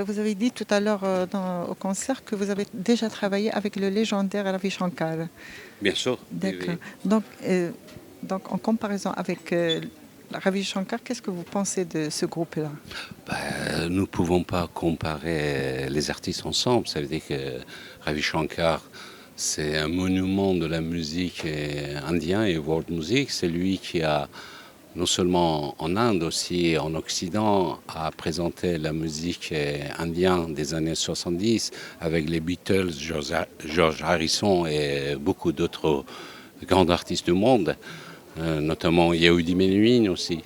vous avez dit tout à l'heure au concert que vous avez déjà travaillé avec le légendaire Ravi Shankar. Bien sûr. Oui, D'accord. oui. Donc, en comparaison avec Ravi Shankar, qu'est-ce que vous pensez de ce groupe-là? Nous ne pouvons pas comparer les artistes ensemble. Ça veut dire que Ravi Shankar, c'est un monument de la musique indienne et world music. C'est lui qui a, non seulement en Inde, aussi en Occident, a présenté la musique indienne des années 70 avec les Beatles, George Harrison et beaucoup d'autres grands artistes du monde, notamment Yehudi Menuhin aussi.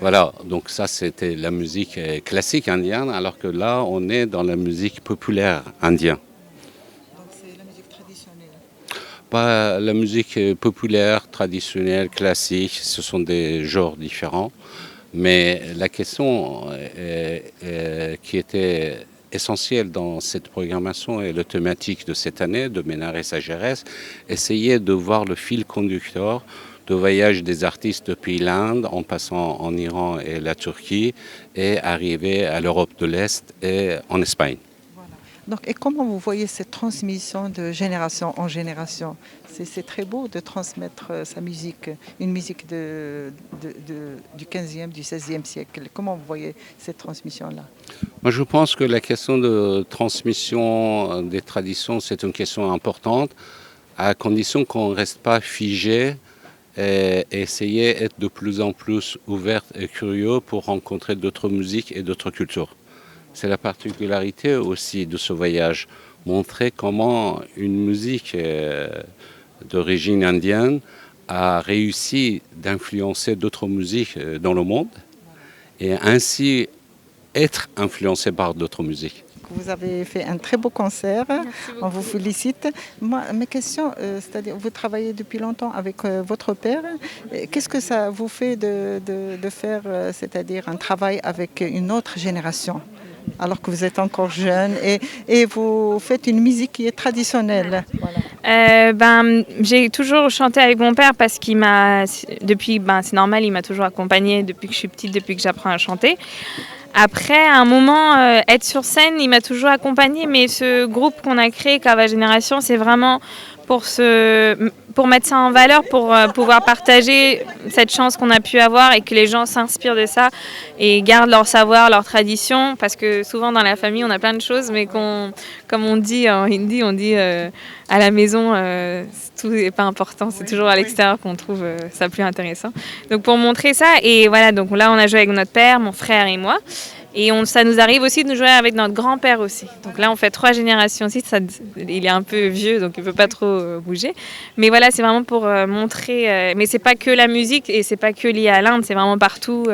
Voilà, donc ça c'était la musique classique indienne, alors que là on est dans la musique populaire indienne. Donc c'est la musique traditionnelle. Pas la musique populaire, traditionnelle, classique, ce sont des genres différents. Mais la question qui était essentielle dans cette programmation et la thématique de cette année, de Ménard et Sagérès, essayer de voir le fil conducteur de voyage des artistes depuis l'Inde, en passant en Iran et la Turquie, et arriver à l'Europe de l'Est et en Espagne. Voilà. Donc, et comment vous voyez cette transmission de génération en génération? C'est très beau de transmettre sa musique, une musique du 15e, du 16e siècle. Comment vous voyez cette transmission-là? Moi, je pense que la question de transmission des traditions, c'est une question importante, à condition qu'on ne reste pas figé et essayer d'être de plus en plus ouvert et curieux pour rencontrer d'autres musiques et d'autres cultures. C'est la particularité aussi de ce voyage, montrer comment une musique d'origine indienne a réussi d'influencer d'autres musiques dans le monde et ainsi être influencé par d'autres musiques. Vous avez fait un très beau concert. On vous félicite. Moi, mes questions, c'est-à-dire, vous travaillez depuis longtemps avec votre père. Qu'est-ce que ça vous fait de faire, c'est-à-dire un travail avec une autre génération, alors que vous êtes encore jeune et vous faites une musique qui est traditionnelle? Voilà. J'ai toujours chanté avec mon père parce qu'il m'a, depuis, c'est normal, il m'a toujours accompagnée depuis que je suis petite, depuis que j'apprends à chanter. Après, à un moment, être sur scène, il m'a toujours accompagnée, mais ce groupe qu'on a créé, Carva Génération, c'est vraiment pour mettre ça en valeur, pour pouvoir partager cette chance qu'on a pu avoir et que les gens s'inspirent de ça et gardent leur savoir, leur tradition, parce que souvent dans la famille, on a plein de choses, mais comme on dit en hindi, on dit à la maison, tout n'est pas important, c'est toujours à l'extérieur qu'on trouve ça plus intéressant. Donc pour montrer ça, et voilà, donc là on a joué avec notre père, mon frère et moi. Et ça nous arrive aussi de jouer avec notre grand-père aussi. Donc là, on fait 3 générations aussi. Il est un peu vieux, donc il ne peut pas trop bouger. Mais voilà, c'est vraiment pour montrer... mais ce n'est pas que la musique et ce n'est pas que lié à l'Inde. C'est vraiment partout,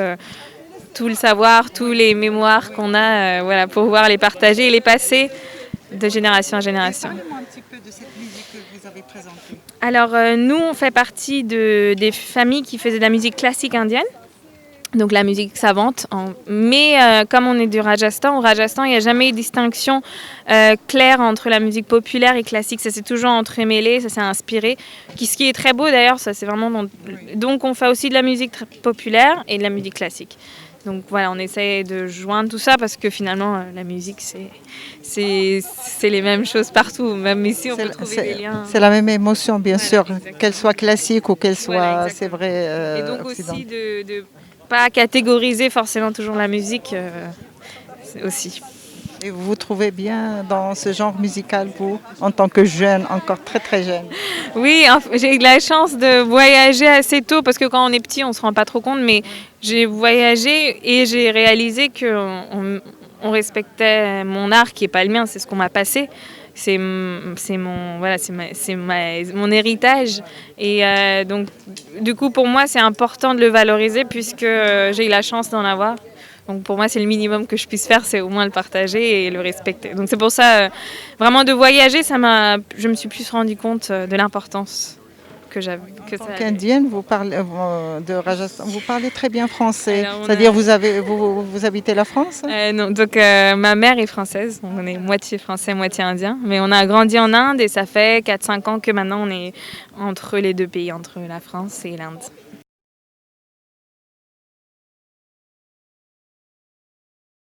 tout le savoir, tous les mémoires qu'on a, voilà, pour pouvoir les partager et les passer de génération en génération. Parlez-moi un petit peu de cette musique que vous avez présentée. Alors, nous, on fait partie des familles qui faisaient de la musique classique indienne. Donc la musique savante. Mais comme on est du Rajasthan, au Rajasthan, il n'y a jamais eu de distinction claire entre la musique populaire et classique. Ça s'est toujours entremêlé, ça s'est inspiré. Ce qui est très beau d'ailleurs, ça c'est vraiment... Donc on fait aussi de la musique populaire et de la musique classique. Donc voilà, on essaie de joindre tout ça parce que finalement, la musique, c'est les mêmes choses partout. Même ici, on peut trouver des liens. C'est la même émotion, bien sûr, exactement. qu'elle soit classique ou qu'elle soit, Voilà, c'est vrai, et donc occident. aussi de pas catégoriser forcément toujours la musique aussi. Et vous vous trouvez bien dans ce genre musical, vous, en tant que jeune, encore très très jeune? Oui, j'ai eu la chance de voyager assez tôt parce que quand on est petit, on ne se rend pas trop compte, mais j'ai voyagé et j'ai réalisé qu'on respectait mon art qui n'est pas le mien, c'est ce qu'on m'a passé. C'est mon héritage et donc du coup pour moi c'est important de le valoriser puisque j'ai eu la chance d'en avoir. Donc pour moi c'est le minimum que je puisse faire, c'est au moins le partager et le respecter. Donc c'est pour ça vraiment de voyager, je me suis plus rendu compte de l'importance que j'avais. En tant qu'indienne, vous parlez de Rajasthan, vous parlez très bien français. Alors, c'est-à-dire vous habitez la France? Non, donc ma mère est française, donc on est moitié français, moitié indien. Mais on a grandi en Inde et ça fait 4-5 ans que maintenant on est entre les deux pays, entre la France et l'Inde.